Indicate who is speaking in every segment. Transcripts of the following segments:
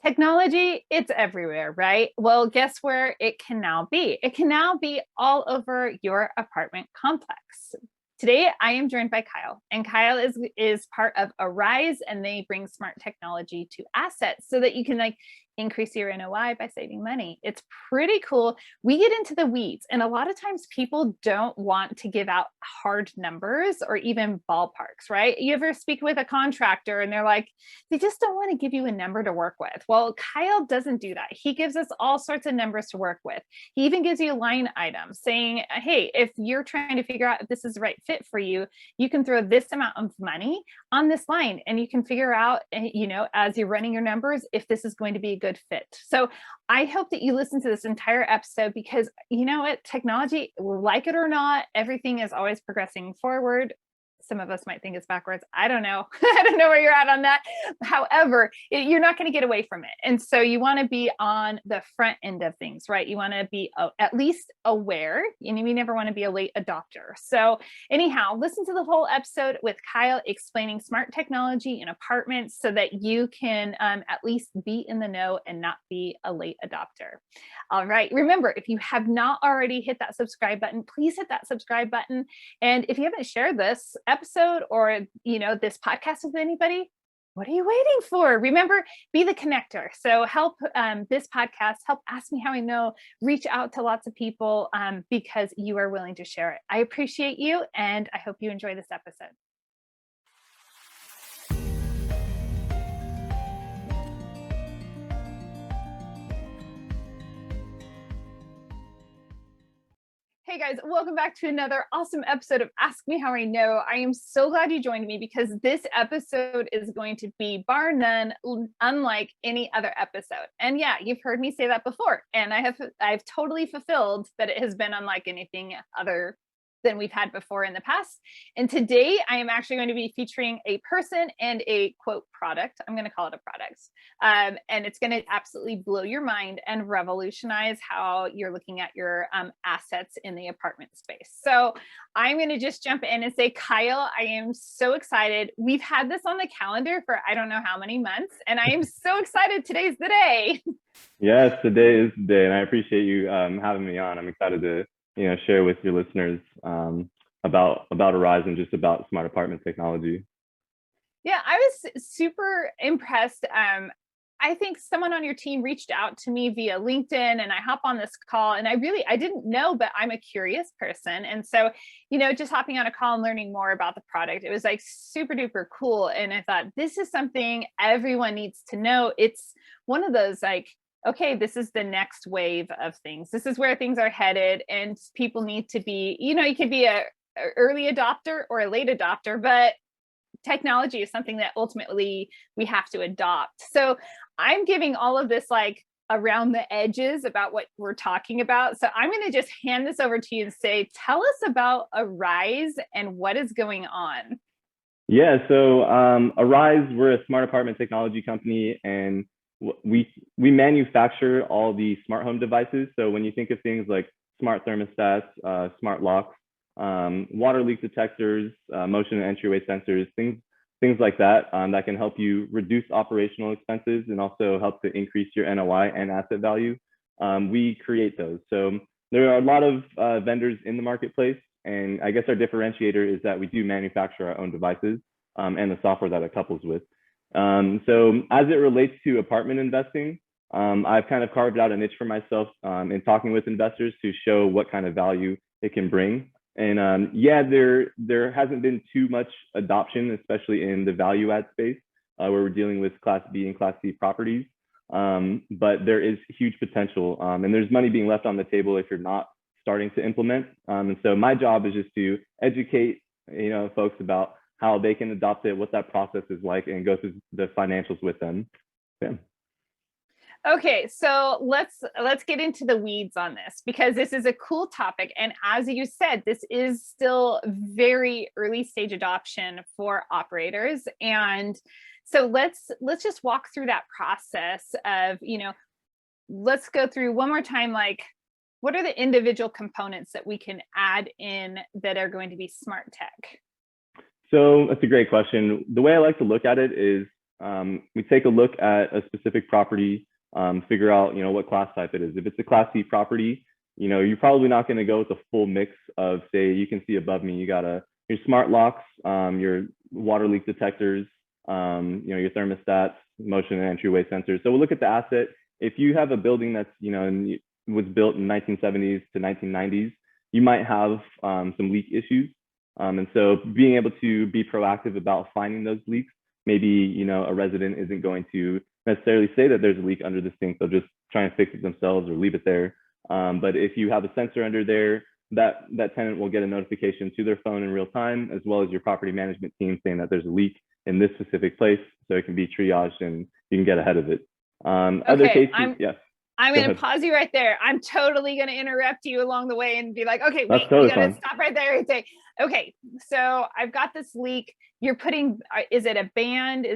Speaker 1: Technology, it's everywhere, right? Well, guess where it can now be? It can now be all over your apartment complex. Today, I am joined by Kyle, and Kyle is part of ARIZE, and they bring smart technology to assets so that you can increase your NOI by saving money. It's pretty cool. We get into the weeds, and a lot of times people don't want to give out hard numbers or even ballparks, right? You ever speak with a contractor and they're like, they just don't want to give you a number to work with. Well, Kyle doesn't do that. He gives us all sorts of numbers to work with. He even gives you line items saying, hey, if you're trying to figure out if this is the right fit for you, you can throw this amount of money on this line and you can figure out, as you're running your numbers, if this is going to be a good fit. So I hope that you listen to this entire episode because you know what, technology, like it or not, everything is always progressing forward. Some of us might think it's backwards. I don't know. I don't know where you're at on that. However, you're not going to get away from it. And so you want to be on the front end of things, right? You want to be at least aware, and you never want to be a late adopter. So anyhow, listen to the whole episode with Kyle explaining smart technology in apartments so that you can at least be in the know and not be a late adopter. All right. Remember, if you have not already hit that subscribe button, please hit that subscribe button. And if you haven't shared this episode or, this podcast with anybody, what are you waiting for? Remember, be the connector. So help this podcast, help Ask Me How I Know, reach out to lots of people because you are willing to share it. I appreciate you, and I hope you enjoy this episode. Hey guys, welcome back to another awesome episode of Ask Me How I Know. I am so glad you joined me because this episode is going to be bar none unlike any other episode. And yeah, you've heard me say that before, and I've totally fulfilled that it has been unlike anything other than we've had before in the past. And today I am actually going to be featuring a person and a quote product. I'm going to call it a product. And it's going to absolutely blow your mind and revolutionize how you're looking at your assets in the apartment space. So I'm going to just jump in and say, Kyle, I am so excited. We've had this on the calendar for I don't know how many months, and I am so excited. Today's the day.
Speaker 2: Yes, today is the day, and I appreciate you having me on. I'm excited to share with your listeners about ARIZE and just about smart apartment technology.
Speaker 1: Yeah, I was super impressed. I think someone on your team reached out to me via LinkedIn, and I hop on this call, and I didn't know, but I'm a curious person. And so, just hopping on a call and learning more about the product, it was like super duper cool. And I thought, this is something everyone needs to know. It's one of those okay, this is the next wave of things. This is where things are headed, and people need to be, you could be a early adopter or a late adopter, but technology is something that ultimately we have to adopt. So I'm giving all of this around the edges about what we're talking about. So I'm going to just hand this over to you and say, tell us about ARIZE and what is going on.
Speaker 2: Yeah, so ARIZE, we're a smart apartment technology company, and we manufacture all the smart home devices. So when you think of things like smart thermostats, smart locks, water leak detectors, motion and entryway sensors, things like that, that can help you reduce operational expenses and also help to increase your NOI and asset value. We create those. So there are a lot of vendors in the marketplace, and I guess our differentiator is that we do manufacture our own devices and the software that it couples with. So as it relates to apartment investing, I've kind of carved out a niche for myself in talking with investors to show what kind of value it can bring. And yeah, there hasn't been too much adoption, especially in the value add space where we're dealing with Class B and Class C properties. But there is huge potential, and there's money being left on the table if you're not starting to implement. And so my job is just to educate folks about how they can adopt it, what that process is like, and go through the financials with them. Yeah.
Speaker 1: Okay, so let's get into the weeds on this because this is a cool topic. And as you said, this is still very early stage adoption for operators. And so let's just walk through that process of, let's go through one more time, what are the individual components that we can add in that are going to be smart tech?
Speaker 2: So that's a great question. The way I like to look at it is we take a look at a specific property, figure out, what class type it is. If it's a Class C property, you're probably not going to go with a full mix of, say, you can see above me, you got your smart locks, your water leak detectors, your thermostats, motion and entryway sensors. So we'll look at the asset. If you have a building that's, was built in 1970s to 1990s, you might have some leak issues. And so being able to be proactive about finding those leaks, maybe, a resident isn't going to necessarily say that there's a leak under the sink. They'll just try and fix it themselves or leave it there. But if you have a sensor under there, that tenant will get a notification to their phone in real time, as well as your property management team saying that there's a leak in this specific place, so it can be triaged and you can get ahead of it. Other cases, yes.
Speaker 1: I'm going to pause you right there. I'm totally going to interrupt you along the way and be like, okay, wait,
Speaker 2: totally
Speaker 1: you got to stop right there and say, okay, so I've got this leak. You're putting, is it a band?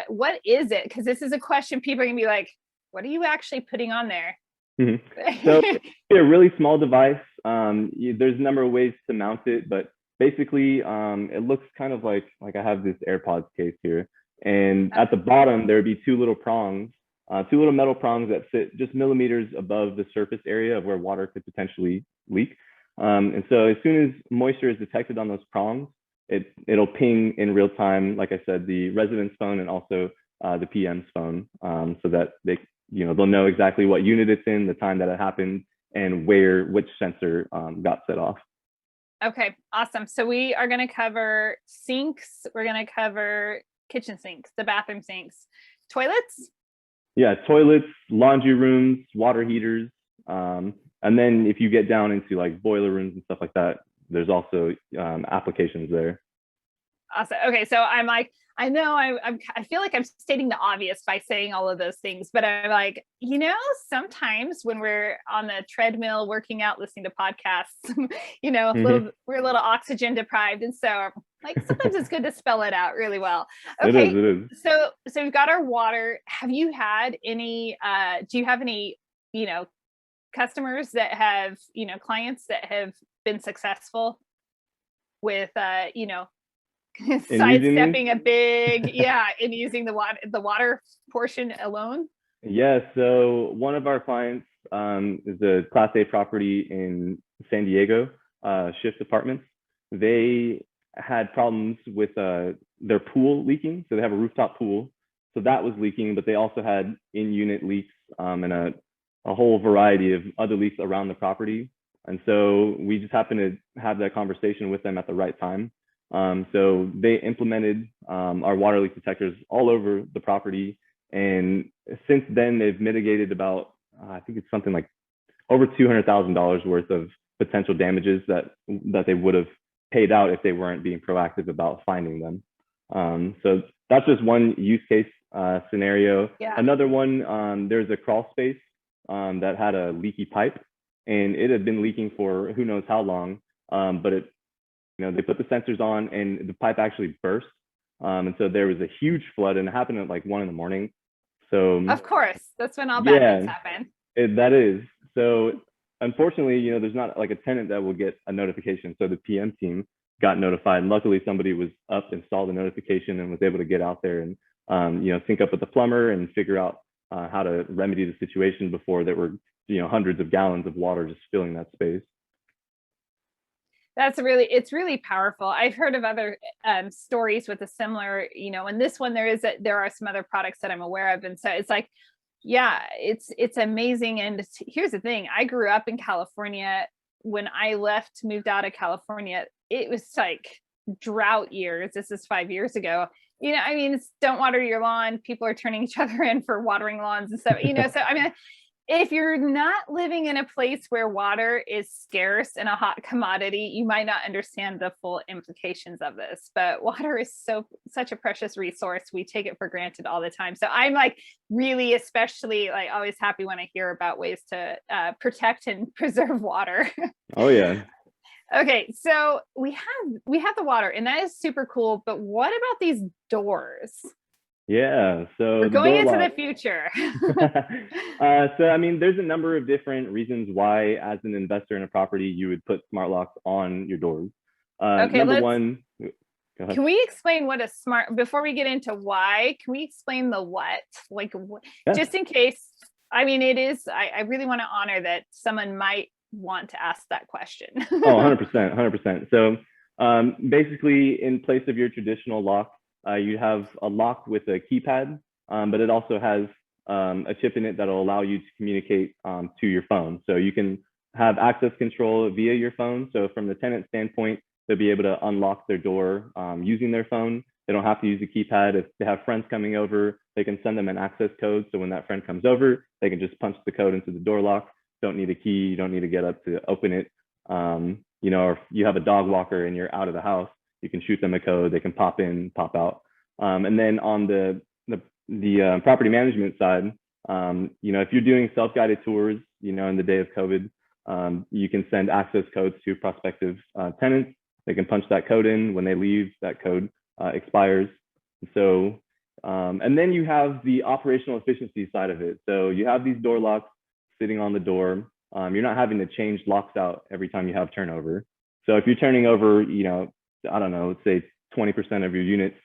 Speaker 1: What is it? Because this is a question people are going to be like, what are you actually putting on there?
Speaker 2: So it's a really small device. There's a number of ways to mount it, but basically it looks kind of like I have this AirPods case here. And at the bottom, there'd be two little metal prongs that sit just millimeters above the surface area of where water could potentially leak. And so as soon as moisture is detected on those prongs, it'll ping in real time, like I said, the resident's phone and also the PM's phone, so that they'll know exactly what unit it's in, the time that it happened, and which sensor got set off.
Speaker 1: Okay, awesome. So we are going to cover sinks. We're going to cover kitchen sinks, the bathroom sinks, toilets.
Speaker 2: Yeah, toilets, laundry rooms, water heaters. And then if you get down into like boiler rooms and stuff like that, there's also applications there.
Speaker 1: Awesome. Okay, so I'm like, I know I feel like I'm stating the obvious by saying all of those things, but I'm like, sometimes when we're on the treadmill working out, listening to podcasts, we're a little oxygen deprived, and so like sometimes it's good to spell it out really well. Okay,
Speaker 2: it is.
Speaker 1: So we've got our water. Have you had any? Do you have any? Customers that have clients that have been successful with sidestepping a big and using the water portion alone?
Speaker 2: Yeah, so one of our clients is a Class A property in San Diego, Shift Apartments. They had problems with their pool leaking. So they have a rooftop pool, so that was leaking, but they also had in-unit leaks and a whole variety of other leaks around the property. And so we just happened to have that conversation with them at the right time. So they implemented our water leak detectors all over the property. And since then, they've mitigated about, I think it's something like over $200,000 worth of potential damages that they would have paid out if they weren't being proactive about finding them. So that's just one use case scenario. Yeah. Another one, there's a crawl space that had a leaky pipe, and it had been leaking for who knows how long, but they put the sensors on and the pipe actually burst. And so there was a huge flood, and it happened at like 1 a.m. So of
Speaker 1: course, that's when all bad things happen.
Speaker 2: That is. So unfortunately, there's not like a tenant that will get a notification. So the PM team got notified, and luckily somebody was up and saw the notification and was able to get out there and sync up with the plumber and figure out how to remedy the situation before there were hundreds of gallons of water just filling that space.
Speaker 1: It's really powerful. I've heard of other stories with a similar, in this one, there are some other products that I'm aware of. And so it's like, yeah, it's amazing. And here's the thing. I grew up in California. When I moved out of California, it was like drought years. This is 5 years ago. Don't water your lawn. People are turning each other in for watering lawns and stuff, so if you're not living in a place where water is scarce and a hot commodity, you might not understand the full implications of this. But water is such a precious resource. We take it for granted all the time. So I'm like really, especially like always happy when I hear about ways to protect and preserve water.
Speaker 2: Oh yeah.
Speaker 1: Okay, so we have the water, and that is super cool. But what about these doors?
Speaker 2: Yeah, so
Speaker 1: we're going into the future.
Speaker 2: So there's a number of different reasons why, as an investor in a property, you would put smart locks on your doors.
Speaker 1: Okay,
Speaker 2: number one. Go ahead.
Speaker 1: Can we explain what a smart, before we get into why, can we explain the what? Like,
Speaker 2: Yeah.
Speaker 1: just in case, I mean, it is, I really want to honor that someone might want to ask that question.
Speaker 2: Oh, 100%, 100%. So basically, in place of your traditional lock, you have a lock with a keypad, but it also has a chip in it that will allow you to communicate to your phone. So you can have access control via your phone. So from the tenant standpoint, they'll be able to unlock their door using their phone. They don't have to use the keypad. If they have friends coming over, they can send them an access code. So when that friend comes over, they can just punch the code into the door lock. Don't need a key. You don't need to get up to open it. Or if you have a dog walker and you're out of the house, you can shoot them a code. They can pop in, pop out. And then on the property management side, if you're doing self-guided tours, in the day of COVID, you can send access codes to prospective tenants. They can punch that code in. When they leave, that code expires. So, and then you have the operational efficiency side of it. So you have these door locks sitting on the door. You're not having to change locks out every time you have turnover. So if you're turning over, I don't know, let's say 20% of your units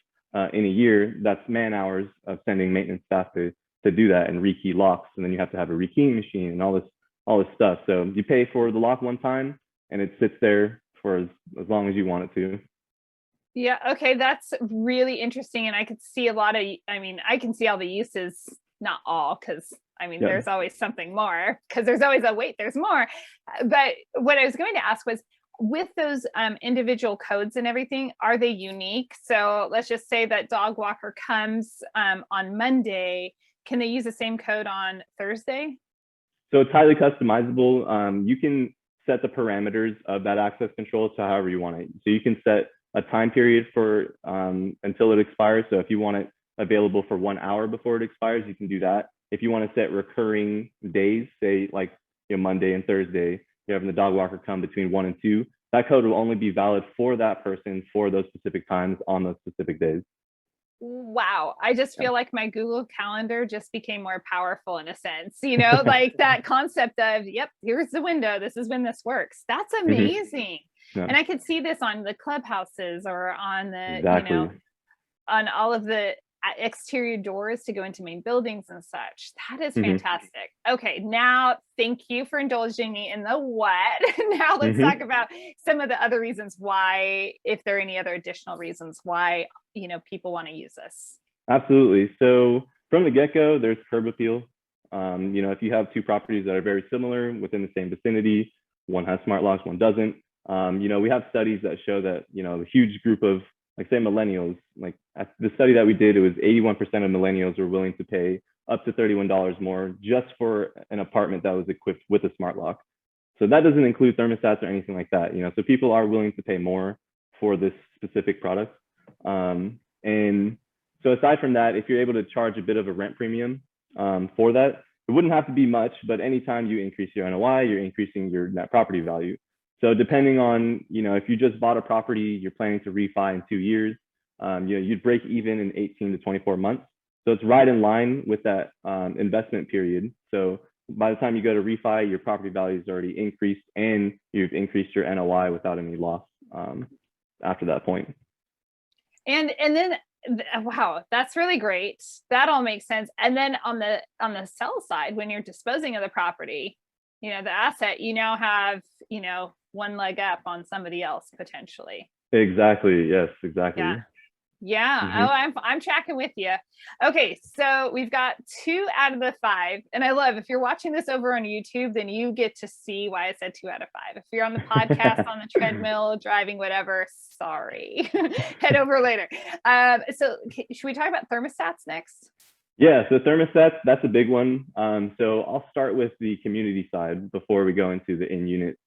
Speaker 2: in a year, that's man hours of sending maintenance staff to do that and rekey locks. And then you have to have a rekeying machine and all this stuff. So you pay for the lock one time and it sits there for as long as you want it to.
Speaker 1: Yeah. Okay. That's really interesting. And I could see I can see all the uses, not all, because
Speaker 2: Yeah.
Speaker 1: there's always something more, because there's always there's more. But what I was going to ask was, with those individual codes and everything, are they unique? So let's just say that dog walker comes on Monday. Can they use the same code on Thursday?
Speaker 2: So it's highly customizable. You can set the parameters of that access control to however you want it. So you can set a time period for until it expires. So if you want it available for 1 hour before it expires, you can do that. If you want to set recurring days, say like Monday and Thursday, you're having the dog walker come between 1 and 2, that code will only be valid for that person for those specific times on those specific days.
Speaker 1: Wow. I just feel like my Google Calendar just became more powerful in a sense, like that concept of, yep, here's the window. This is when this works. That's amazing.
Speaker 2: Yeah.
Speaker 1: And I could see this on the clubhouses or on the,
Speaker 2: Exactly.
Speaker 1: on all of the exterior doors to go into main buildings and such. That is fantastic. Okay, now thank you for indulging me in the what. Now let's talk about some of the other reasons why, if there are any other additional reasons why, people want to use this.
Speaker 2: Absolutely. So from the get-go, there's curb appeal. If you have two properties that are very similar within the same vicinity, one has smart locks, one doesn't. We have studies that show that, a huge group of, like, say, millennials, like the study that we did, it was 81% of millennials were willing to pay up to $31 more just for an apartment that was equipped with a smart lock. So that doesn't include thermostats or anything like that. So people are willing to pay more for this specific product. And so aside from that, if you're able to charge a bit of a rent premium for that, it wouldn't have to be much, but anytime you increase your NOI, you're increasing your net property value. So depending on, if you just bought a property, you're planning to refi in 2 years, you'd break even in 18 to 24 months. So it's right in line with that investment period. So by the time you go to refi, your property value is already increased and you've increased your NOI without any loss after that point.
Speaker 1: And then, wow, that's really great. That all makes sense. And then on the sell side, when you're disposing of the property, the asset, you now have, one leg up on somebody else potentially.
Speaker 2: Exactly. Yes, exactly.
Speaker 1: Yeah. Oh, I'm tracking with you. Okay, so we've got 2 out of the 5, and I love, if you're watching this over on YouTube, then you get to see why I said 2 out of 5. If you're on the podcast, on the treadmill, driving, whatever, sorry, head over later. So should we talk about thermostats next?
Speaker 2: Yeah, so thermostats, that's a big one. So I'll start with the community side before we go into the in-unit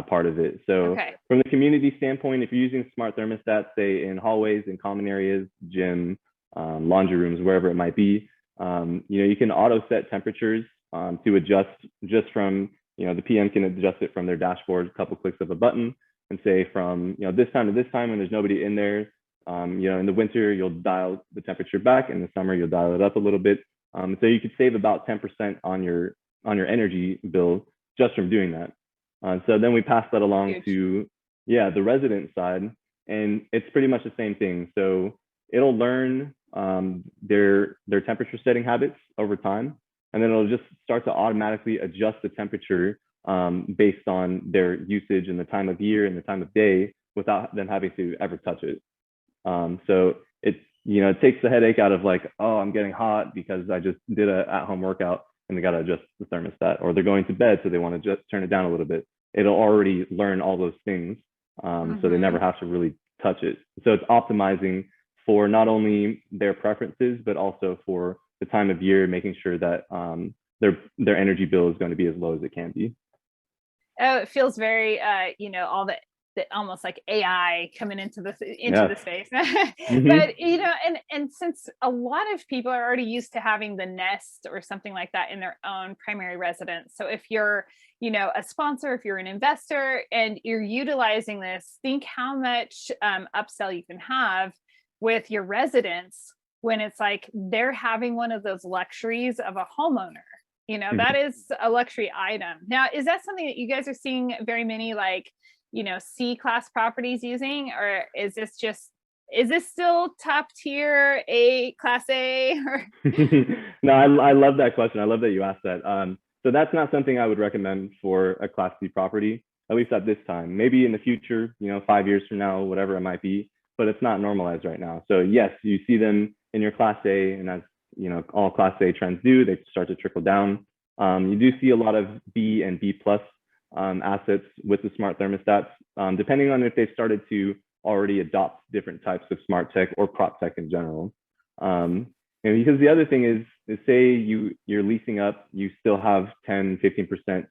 Speaker 2: part of it. So from the community standpoint, if you're using smart thermostats, say in hallways and common areas, gym, laundry rooms, wherever it might be, you can auto set temperatures to adjust just from, the PM can adjust it from their dashboard, a couple clicks of a button, and say from, this time to this time when there's nobody in there, in the winter, you'll dial the temperature back. In the summer, you'll dial it up a little bit. So you could save about 10% on your energy bill just from doing that. So then we pass that along to, the resident side. and it's pretty much the same thing. So it'll learn their temperature setting habits over time, and then it'll just start to automatically adjust the temperature based on their usage and the time of year and the time of day without them having to ever touch it. So it takes the headache out of like, oh, I'm getting hot because I just did a at-home workout and they got to adjust the thermostat, or they're going to bed so they want to just turn it down a little bit. It'll already learn all those things, so they never have to really touch it. So it's optimizing for not only their preferences but also for the time of year, making sure that their energy bill is going to be as low as it can be.
Speaker 1: Oh, it feels very, all the almost like AI coming into the space. But and since a lot of people are already used to having the Nest or something like that in their own primary residence, so if you're a sponsor, if you're an investor and you're utilizing this, think how much upsell you can have with your residents when it's like they're having one of those luxuries of a homeowner. That is a luxury item. Now, is that something that you guys are seeing very many like C-class properties using, or is this still top tier class A?
Speaker 2: No, I love that question. I love that you asked that. So that's not something I would recommend for a class C property, at least at this time. Maybe in the future, 5 years from now, whatever it might be, but it's not normalized right now. So yes, you see them in your class A, and as all class A trends do, they start to trickle down. You do see a lot of B and B plus assets with the smart thermostats, depending on if they've started to already adopt different types of smart tech or prop tech in general. And because the other thing is say you're leasing up, you still have 10-15%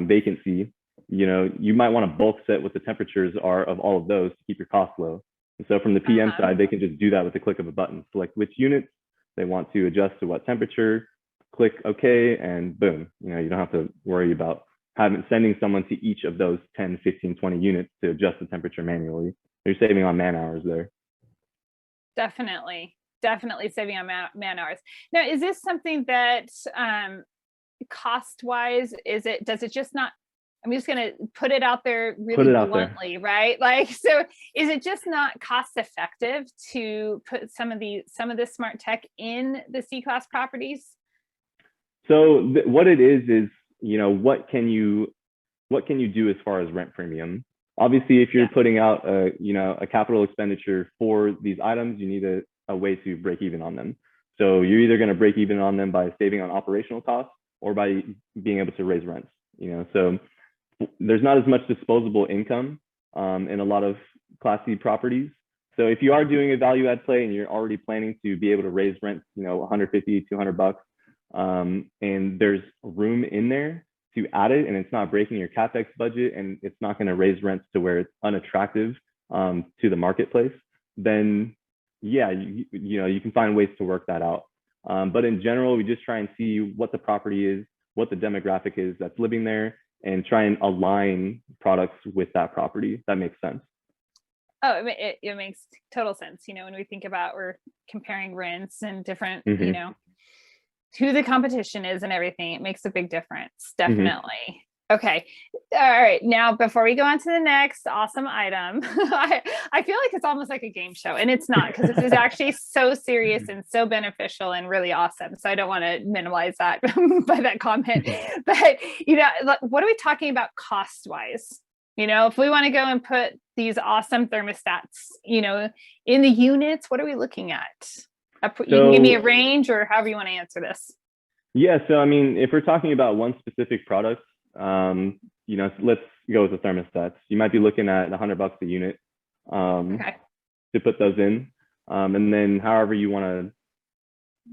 Speaker 2: vacancy, you might want to bulk set what the temperatures are of all of those to keep your costs low. And so from the PM side, they can just do that with the click of a button. Select which units they want to adjust to what temperature, click OK, and boom, you don't have to worry about sending someone to each of those 10, 15, 20 units to adjust the temperature manually. You're saving on man hours there.
Speaker 1: Definitely saving on man hours. Now, is this something that cost wise, does it just not, I'm just going to put it out there really bluntly, right? Like, so is it just not cost effective to put some of this smart tech in the C-class properties?
Speaker 2: So what it is, what can you do as far as rent premium? Obviously, if you're putting out a capital expenditure for these items, you need a way to break even on them. So you're either going to break even on them by saving on operational costs or by being able to raise rents. So there's not as much disposable income in a lot of Class C properties. So if you are doing a value add play and you're already planning to be able to raise rents, $150, $200, and there's room in there to add it, and it's not breaking your CapEx budget, and it's not going to raise rents to where it's unattractive to the marketplace, then yeah, you can find ways to work that out. But in general, we just try and see what the property is, what the demographic is that's living there, and try and align products with that property. That makes sense.
Speaker 1: Oh, it makes total sense. When we think about, we're comparing rents and different, who the competition is and everything, it makes a big difference. Definitely. Okay. All right. Now, before we go on to the next awesome item, I feel like it's almost like a game show, and it's not, because this is actually so serious and so beneficial and really awesome. So I don't want to minimize that by that comment. But, what are we talking about cost wise? If we want to go and put these awesome thermostats, in the units, what are we looking at? You can give me a range or however you want to answer this.
Speaker 2: Yeah. So, I mean, if we're talking about one specific product, let's go with the thermostats. You might be looking at $100 a unit to put those in. And then however you want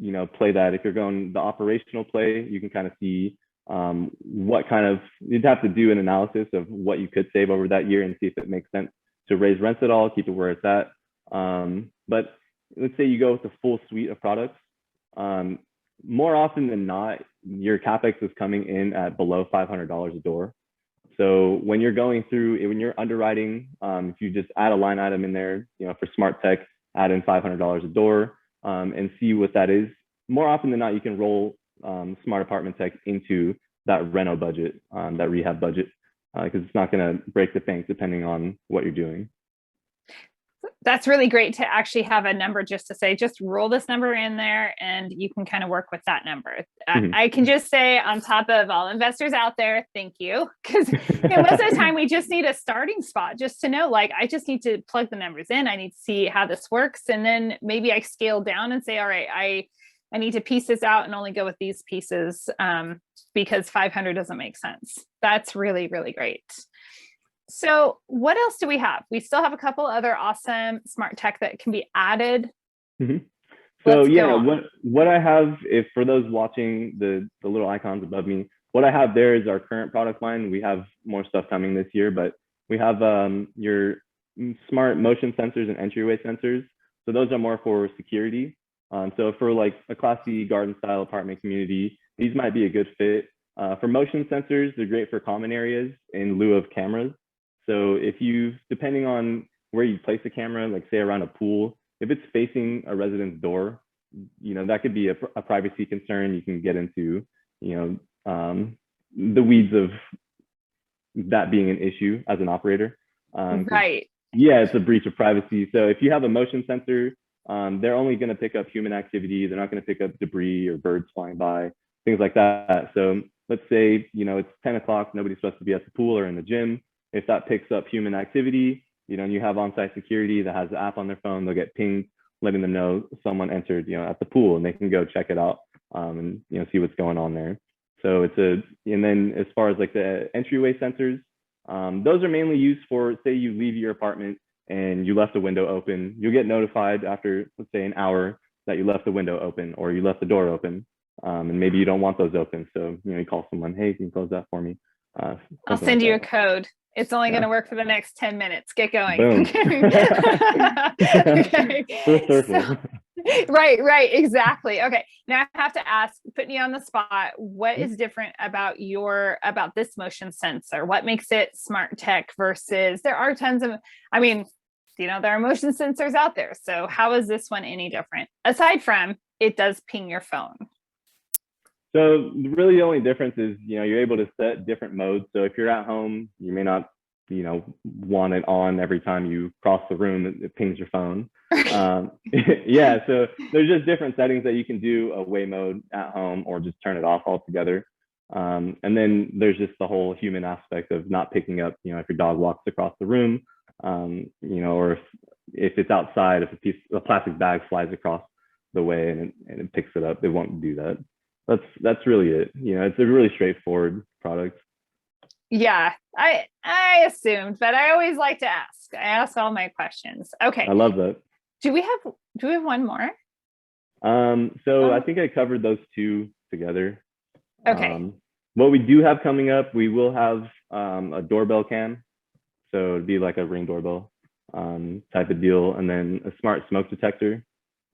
Speaker 2: to, play that. If you're going the operational play, you can kind of see you'd have to do an analysis of what you could save over that year and see if it makes sense to raise rents at all, keep it where it's at. But let's say you go with the full suite of products. More often than not, your CapEx is coming in at below $500 a door. So when you're underwriting, if you just add a line item in there, for smart tech, add in $500 a door, and see what that is. More often than not, you can roll smart apartment tech into that reno budget, that rehab budget, because it's not going to break the bank depending on what you're doing.
Speaker 1: That's really great to actually have a number just to say, just roll this number in there and you can kind of work with that number. I can just say on top of all investors out there, thank you. Because most of the time we just need a starting spot just to know, like, I just need to plug the numbers in. I need to see how this works. And then maybe I scale down and say, all right, I need to piece this out and only go with these pieces because 500 doesn't make sense. That's really, really great. So what else do we have? We still have a couple other awesome smart tech that can be added.
Speaker 2: So
Speaker 1: Let's
Speaker 2: yeah,
Speaker 1: go on.
Speaker 2: what I have, if for those watching the little icons above me, what I have there is our current product line. We have more stuff coming this year, but we have your smart motion sensors and entryway sensors. So those are more for security. So for like a Class C garden style apartment community, these might be a good fit. For motion sensors, they're great for common areas in lieu of cameras. So if you, depending on where you place the camera, like say around a pool, if it's facing a resident's door, that could be a privacy concern. You can get into, the weeds of that being an issue as an operator.
Speaker 1: Right.
Speaker 2: Yeah, it's a breach of privacy. So if you have a motion sensor, they're only going to pick up human activity. They're not going to pick up debris or birds flying by, things like that. So let's say, it's 10 o'clock, nobody's supposed to be at the pool or in the gym. If that picks up human activity, and you have on-site security that has the app on their phone, they'll get pinged, letting them know someone entered, at the pool, and they can go check it out and see what's going on there. So and then as far as like the entryway sensors, those are mainly used for, say you leave your apartment and you left the window open, you'll get notified after, let's say, an hour that you left the window open or you left the door open, and maybe you don't want those open. So you call someone, hey, can you close that for me?
Speaker 1: I'll send you a code. It's only going to work for the next 10 minutes. Get going.
Speaker 2: Boom.
Speaker 1: Okay.
Speaker 2: Full circle.
Speaker 1: Right. Exactly. Okay. Now I have to ask, putting you on the spot, what is different about this motion sensor? What makes it smart tech versus there are tons of, there are motion sensors out there. So how is this one any different? Aside from it does ping your phone.
Speaker 2: So really the only difference is, you're able to set different modes. So if you're at home, you may not, want it on every time you cross the room, it pings your phone. Yeah, so there's just different settings that you can do, away mode at home, or just turn it off altogether. And then there's just the whole human aspect of not picking up, if your dog walks across the room, or if it's outside, if a plastic bag flies across the way and it picks it up, it won't do that. That's really it. It's a really straightforward product.
Speaker 1: Yeah, I assumed, but I always like to ask. I ask all my questions. Okay.
Speaker 2: I love that.
Speaker 1: Do we have one more?
Speaker 2: So I think I covered those two together.
Speaker 1: Okay.
Speaker 2: What we do have coming up, we will have a doorbell cam. So it'd be like a Ring doorbell type of deal, and then a smart smoke detector.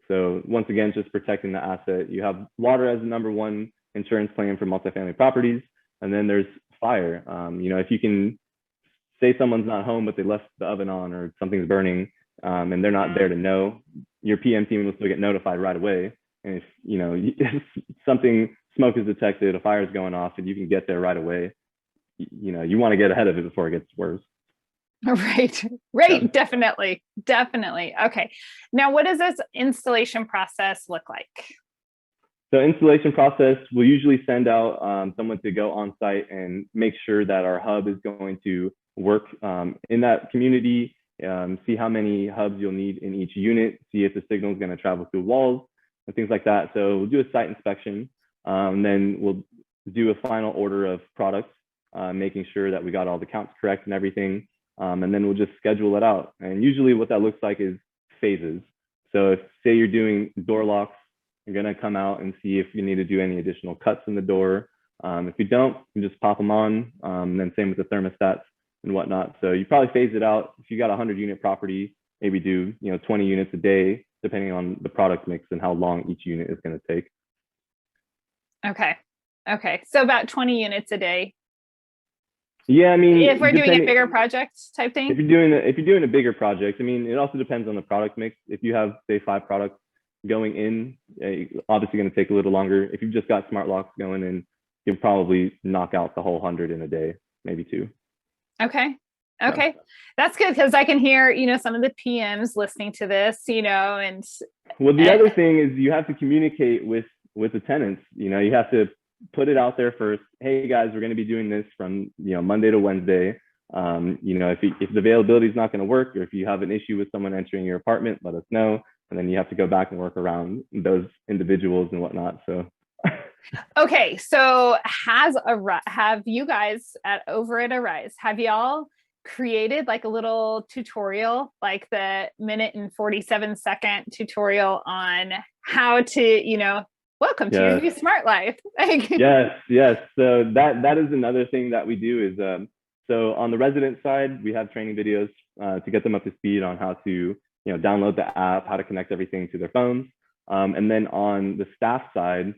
Speaker 2: So once again, just protecting the asset. You have water as the number one insurance claim for multifamily properties. And then there's fire. If you can say someone's not home, but they left the oven on or something's burning, and they're not there to know, your PM team will still get notified right away. And if, if smoke is detected, a fire is going off, and you can get there right away, you want to get ahead of it before it gets worse.
Speaker 1: Right. Yeah. Definitely. Okay. Now, what does this installation process look like?
Speaker 2: So installation process, we'll usually send out someone to go on site and make sure that our hub is going to work in that community, see how many hubs you'll need in each unit, see if the signal is going to travel through walls and things like that. So we'll do a site inspection, and then we'll do a final order of products, making sure that we got all the counts correct and everything. And then we'll just schedule it out. And usually what that looks like is phases. So if, say you're doing door locks, you're going to come out and see if you need to do any additional cuts in the door. If you don't, you just pop them on. And then same with the thermostats and whatnot. So you probably phase it out. If you got a 100-unit property, maybe do 20 units a day, depending on the product mix and how long each unit is going to take.
Speaker 1: Okay. So about 20 units a day.
Speaker 2: Yeah,
Speaker 1: if we're doing a bigger project type thing.
Speaker 2: If you're doing a bigger project, it also depends on the product mix. If you have, say, 5 products going in, obviously going to take a little longer. If you've just got smart locks going in, you'll probably knock out the whole 100 in a day, maybe 2.
Speaker 1: Okay. Okay, that's good because I can hear, some of the PMs listening to this, and
Speaker 2: Well, the other thing is you have to communicate with the tenants. You have to put it out there first. Hey guys, we're going to be doing this from Monday to Wednesday. If the availability is not going to work, or if you have an issue with someone entering your apartment, let us know, and then you have to go back and work around those individuals and whatnot. So.
Speaker 1: Okay, so have you guys over at ARIZE, have y'all created like a little tutorial, like the minute and 47-second tutorial on how to, welcome to your new smart life?
Speaker 2: Yes. So that is another thing that we do is so on the resident side, we have training videos to get them up to speed on how to download the app, how to connect everything to their phones. And then on the staff side,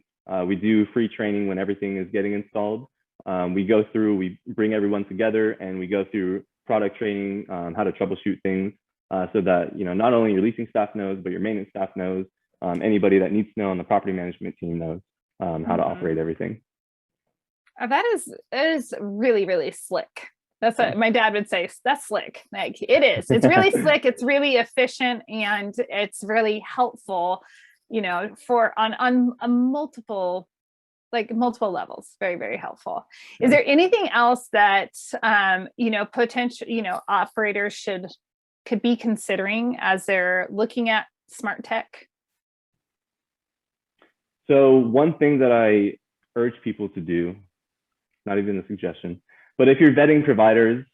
Speaker 2: we do free training when everything is getting installed. We bring everyone together and we go through product training, how to troubleshoot things so that, not only your leasing staff knows, but your maintenance staff knows, anybody that needs to know on the property management team knows how to operate everything.
Speaker 1: That is really, really slick. That's what my dad would say. That's slick. Like it is. It's really slick. It's really efficient, and it's really helpful, for on a multiple levels. Very, very helpful. Is there anything else that potential operators could be considering as they're looking at smart tech?
Speaker 2: So one thing that I urge people to do, not even a suggestion, but if you're vetting providers,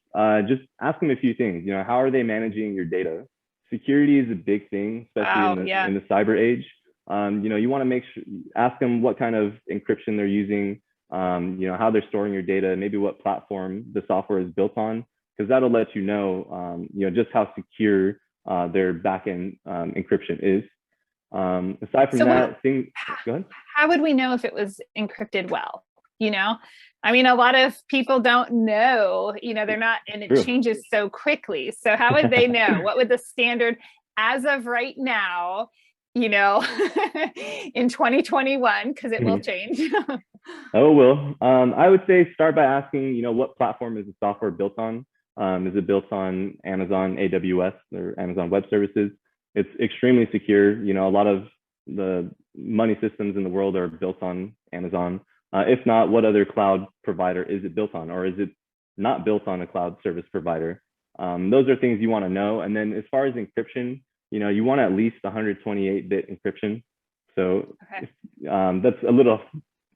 Speaker 2: just ask them a few things. How are they managing your data? Security is a big thing, especially in the cyber age. You want to make sure, ask them what kind of encryption they're using, how they're storing your data, maybe what platform the software is built on, because that'll let you know, just how secure their backend encryption is. Aside from go ahead.
Speaker 1: How would we know if it was encrypted well? I mean, a lot of people don't know, they're not, and it changes so quickly. So how would they know? What would the standard as of right now, in 2021, because it will change?
Speaker 2: Oh, it will. I would say start by asking, what platform is the software built on? Is it built on Amazon AWS or Amazon Web Services? It's extremely secure. A lot of the money systems in the world are built on Amazon. If not, what other cloud provider is it built on? Or is it not built on a cloud service provider? Those are things you want to know. And then as far as encryption, you want at least 128-bit encryption. So that's a little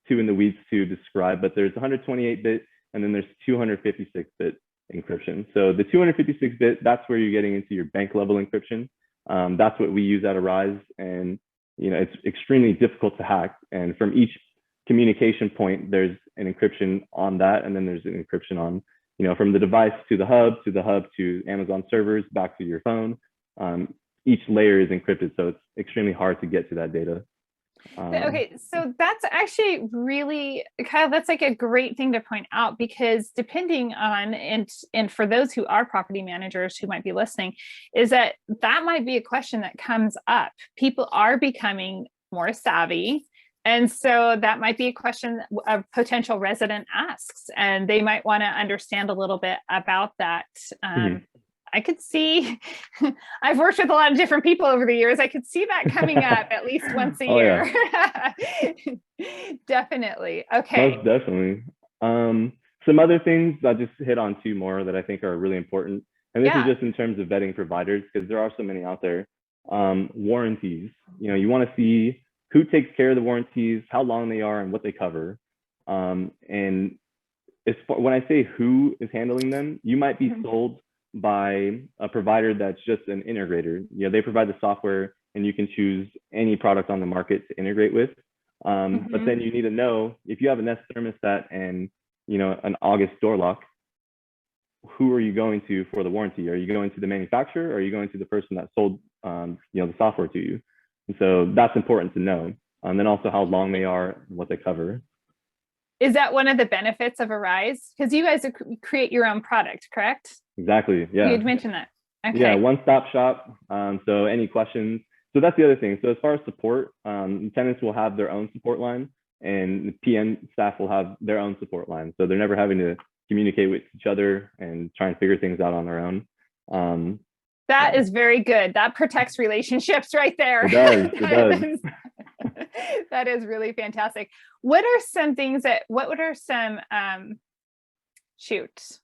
Speaker 2: too in the weeds to describe, but there's 128-bit and then there's 256-bit encryption. So the 256-bit, that's where you're getting into your bank level encryption. That's what we use at ARIZE, and it's extremely difficult to hack. And from each communication point, there's an encryption on that, and then there's an encryption on, from the device to the hub to Amazon servers back to your phone. Each layer is encrypted, so it's extremely hard to get to that data.
Speaker 1: Okay, so that's actually really, Kyle, that's like a great thing to point out, because depending on, and for those who are property managers who might be listening, is that might be a question that comes up. People are becoming more savvy. And so that might be a question a potential resident asks, and they might want to understand a little bit about that. I could see, I've worked with a lot of different people over the years. I could see that coming up at least once a year. Yeah. Definitely. Okay.
Speaker 2: Most definitely. Some other things, I'll just hit on two more that I think are really important. And this is just in terms of vetting providers, because there are so many out there. Warranties, you want to see who takes care of the warranties, how long they are, and what they cover. And when I say who is handling them, you might be sold by a provider that's just an integrator. They provide the software and you can choose any product on the market to integrate with. But then you need to know, if you have a Nest thermostat and an August door lock, who are you going to for the warranty? Are you going to the manufacturer, or are you going to the person that sold the software to you? And so that's important to know. And then also how long they are and what they cover.
Speaker 1: Is that one of the benefits of ARIZE? Because you guys create your own product, correct?
Speaker 2: Exactly. Yeah.
Speaker 1: You'd mentioned that. Okay.
Speaker 2: Yeah, one-stop shop. So any questions? So that's the other thing. So as far as support, tenants will have their own support line, and the PM staff will have their own support line. So they're never having to communicate with each other and try and figure things out on their own.
Speaker 1: That is very good. That protects relationships right there.
Speaker 2: It does. It does.
Speaker 1: That is really fantastic. What are some things what are some, shoot.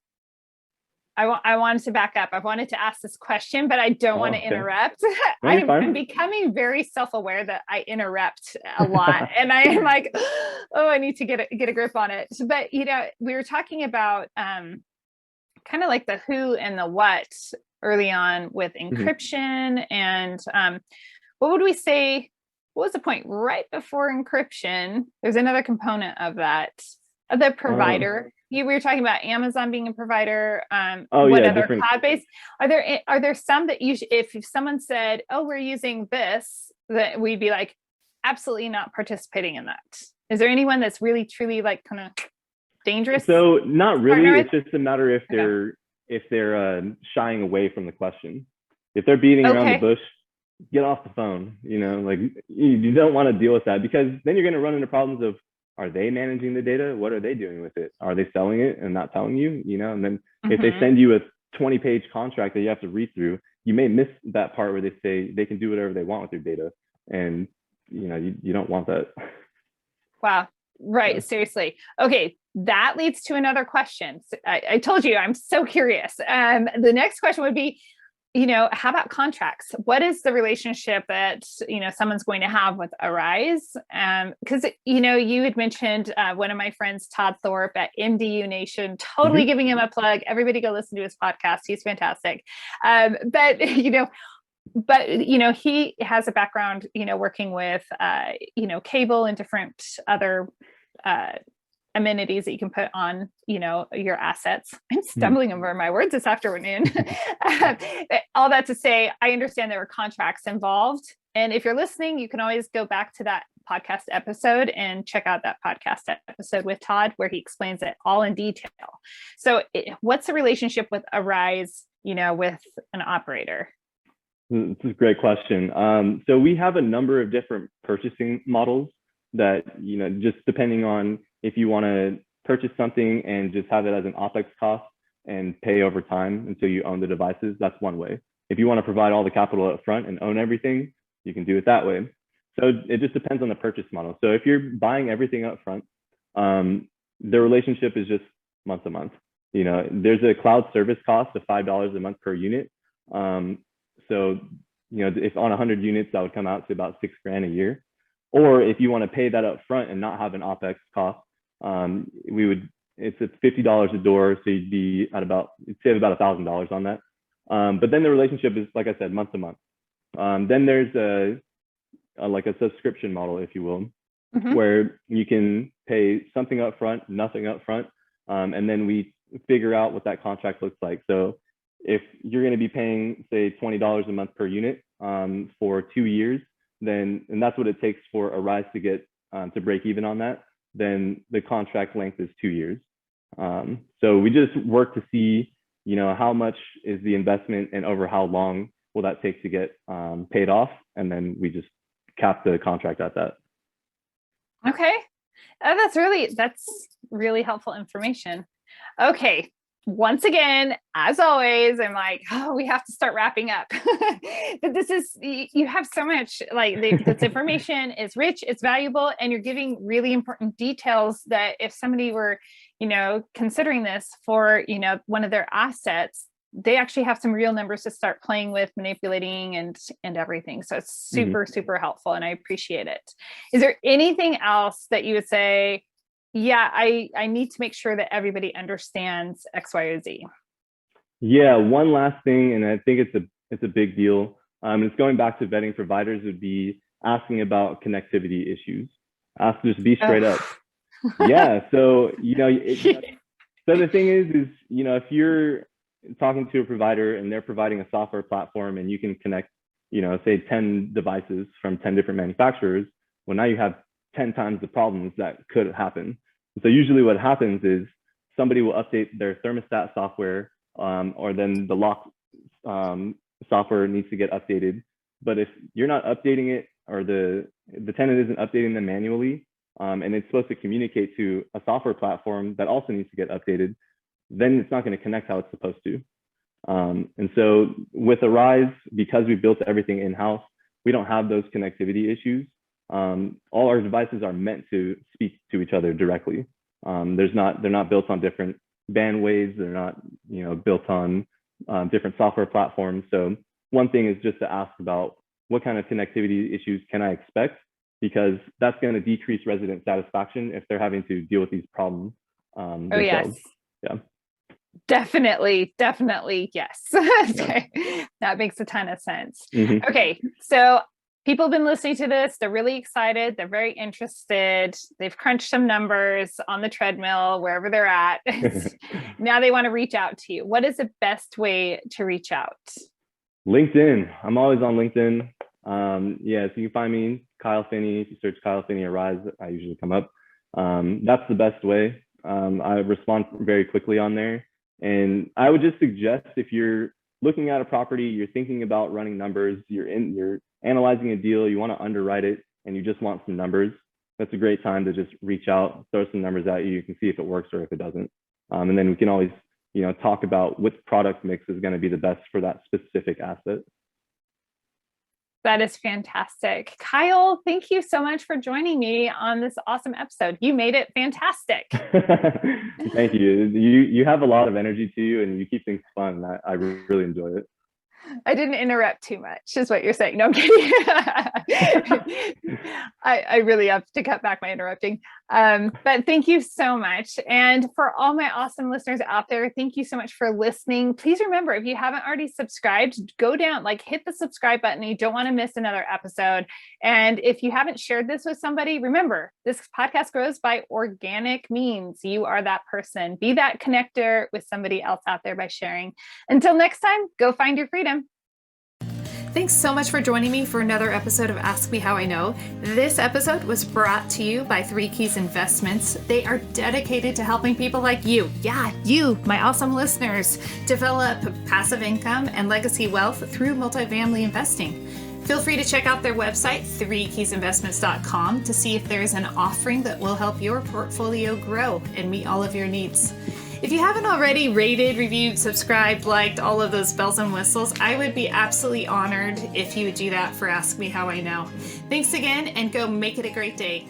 Speaker 1: I wanted to back up. I wanted to ask this question, but I don't want to interrupt. I'm becoming very self-aware that I interrupt a lot, and I am like, oh, I need to get a grip on it. But we were talking about kind of like the who and the what early on with encryption, and what would we say? What was the point right before encryption? There's another component of that, of the provider. We were talking about Amazon being a provider. What other cloud-based? Are there some that if someone said, "Oh, we're using this," that we'd be like, absolutely not participating in that? Is there anyone that's really truly like kind of dangerous?
Speaker 2: So not really. It's just a matter if they're shying away from the question. If they're beating around the bush, get off the phone. Like you don't want to deal with that, because then you're going to run into problems of, are they managing the data? What are they doing with it? Are they selling it and not telling you? And then if they send you a 20-page contract that you have to read through, you may miss that part where they say they can do whatever they want with your data, and you don't want that. Wow.
Speaker 1: Right. Yeah. Seriously. Okay. That leads to another question. I told you I'm so curious. The next question would be, how about contracts? What is the relationship that, someone's going to have with ARIZE? Because, you had mentioned one of my friends, Todd Thorpe at MDU Nation, totally giving him a plug. Everybody go listen to his podcast. He's fantastic. But he has a background, working with, cable and different other amenities that you can put on, your assets. I'm stumbling over my words this afternoon. All that to say, I understand there were contracts involved. And if you're listening, you can always go back to that podcast episode and check out that podcast episode with Todd, where he explains it all in detail. So what's the relationship with ARIZE, with an operator?
Speaker 2: It's a great question. So we have a number of different purchasing models that, just depending on if you want to purchase something and just have it as an OpEx cost and pay over time until you own the devices, that's one way. If you want to provide all the capital up front and own everything, you can do it that way. So it just depends on the purchase model. So if you're buying everything up front, the relationship is just month to month. There's a cloud service cost of $5 a month per unit. So, if on 100 units, that would come out to about $6,000 a year. Or if you want to pay that up front and not have an OpEx cost, it's at $50 a door. So you'd save about $1,000 on that. But then the relationship is, like I said, month to month. Then there's like a subscription model, if you will, where you can pay something up front, nothing up front. And then we figure out what that contract looks like. So if you're going to be paying, say, $20 a month per unit for 2 years, and that's what it takes for ARIZE to get to break even on that, then the contract length is 2 years. So we just work to see, how much is the investment and over how long will that take to get paid off, and then we just cap the contract at that.
Speaker 1: Okay, that's really helpful information. Okay. Once again, as always, I'm like, oh, we have to start wrapping up. But you have so much, this information is rich, it's valuable, and you're giving really important details that if somebody were, considering this for, one of their assets, they actually have some real numbers to start playing with, manipulating and everything. So it's super, super helpful, and I appreciate it. Is there anything else that you would say, yeah, I need to make sure that everybody understands X, Y, or Z?
Speaker 2: Yeah, one last thing, and I think it's a big deal. It's going back to vetting providers, would be asking about connectivity issues. Just be straight up. Yeah, so so the thing is if you're talking to a provider and they're providing a software platform and you can connect, say 10 devices from 10 different manufacturers, well, now you have 10 times the problems that could happen. So usually what happens is somebody will update their thermostat software, or then the lock software needs to get updated. But if you're not updating it, or the tenant isn't updating them manually, and it's supposed to communicate to a software platform that also needs to get updated, then it's not going to connect how it's supposed to. And so with ARIZE, because we built everything in-house, we don't have those connectivity issues. All our devices are meant to speak to each other directly. They're not built on different band waves. They're not, built on different software platforms. So one thing is just to ask about what kind of connectivity issues can I expect, because that's going to decrease resident satisfaction if they're having to deal with these problems themselves.
Speaker 1: Yes.
Speaker 2: Yeah.
Speaker 1: Definitely, yes. Okay.
Speaker 2: Yeah.
Speaker 1: That makes a ton of sense.
Speaker 2: Mm-hmm.
Speaker 1: Okay, so people have been listening to this. They're really excited. They're very interested. They've crunched some numbers on the treadmill, wherever they're at. Now they want to reach out to you. What is the best way to reach out?
Speaker 2: LinkedIn. I'm always on LinkedIn. So you can find me, Kyle Finney. If you search Kyle Finney ARIZE, I usually come up. That's the best way. I respond very quickly on there. And I would just suggest, if you're looking at a property, you're thinking about running numbers, you're analyzing a deal, you want to underwrite it, and you just want some numbers, that's a great time to just reach out, throw some numbers at you. You can see if it works or if it doesn't. And then we can always, talk about which product mix is going to be the best for that specific asset.
Speaker 1: That is fantastic. Kyle, thank you so much for joining me on this awesome episode. You made it fantastic.
Speaker 2: Thank you. You have a lot of energy to you, and you keep things fun. I really enjoy it.
Speaker 1: I didn't interrupt too much, is what you're saying. No, I'm kidding. I really have to cut back my interrupting. But thank you so much. And for all my awesome listeners out there, thank you so much for listening. Please remember, if you haven't already subscribed, go down, hit the subscribe button. You don't want to miss another episode. And if you haven't shared this with somebody, remember, this podcast grows by organic means. You are that person. Be that connector with somebody else out there by sharing. Until next time, go find your freedom. Thanks so much for joining me for another episode of Ask Me How I Know. This episode was brought to you by 3 Keys Investments. They are dedicated to helping people like you, you, my awesome listeners, develop passive income and legacy wealth through multifamily investing. Feel free to check out their website, 3keysinvestments.com, to see if there's an offering that will help your portfolio grow and meet all of your needs. If you haven't already rated, reviewed, subscribed, liked, all of those bells and whistles, I would be absolutely honored if you would do that for Ask Me How I Know. Thanks again, and go make it a great day.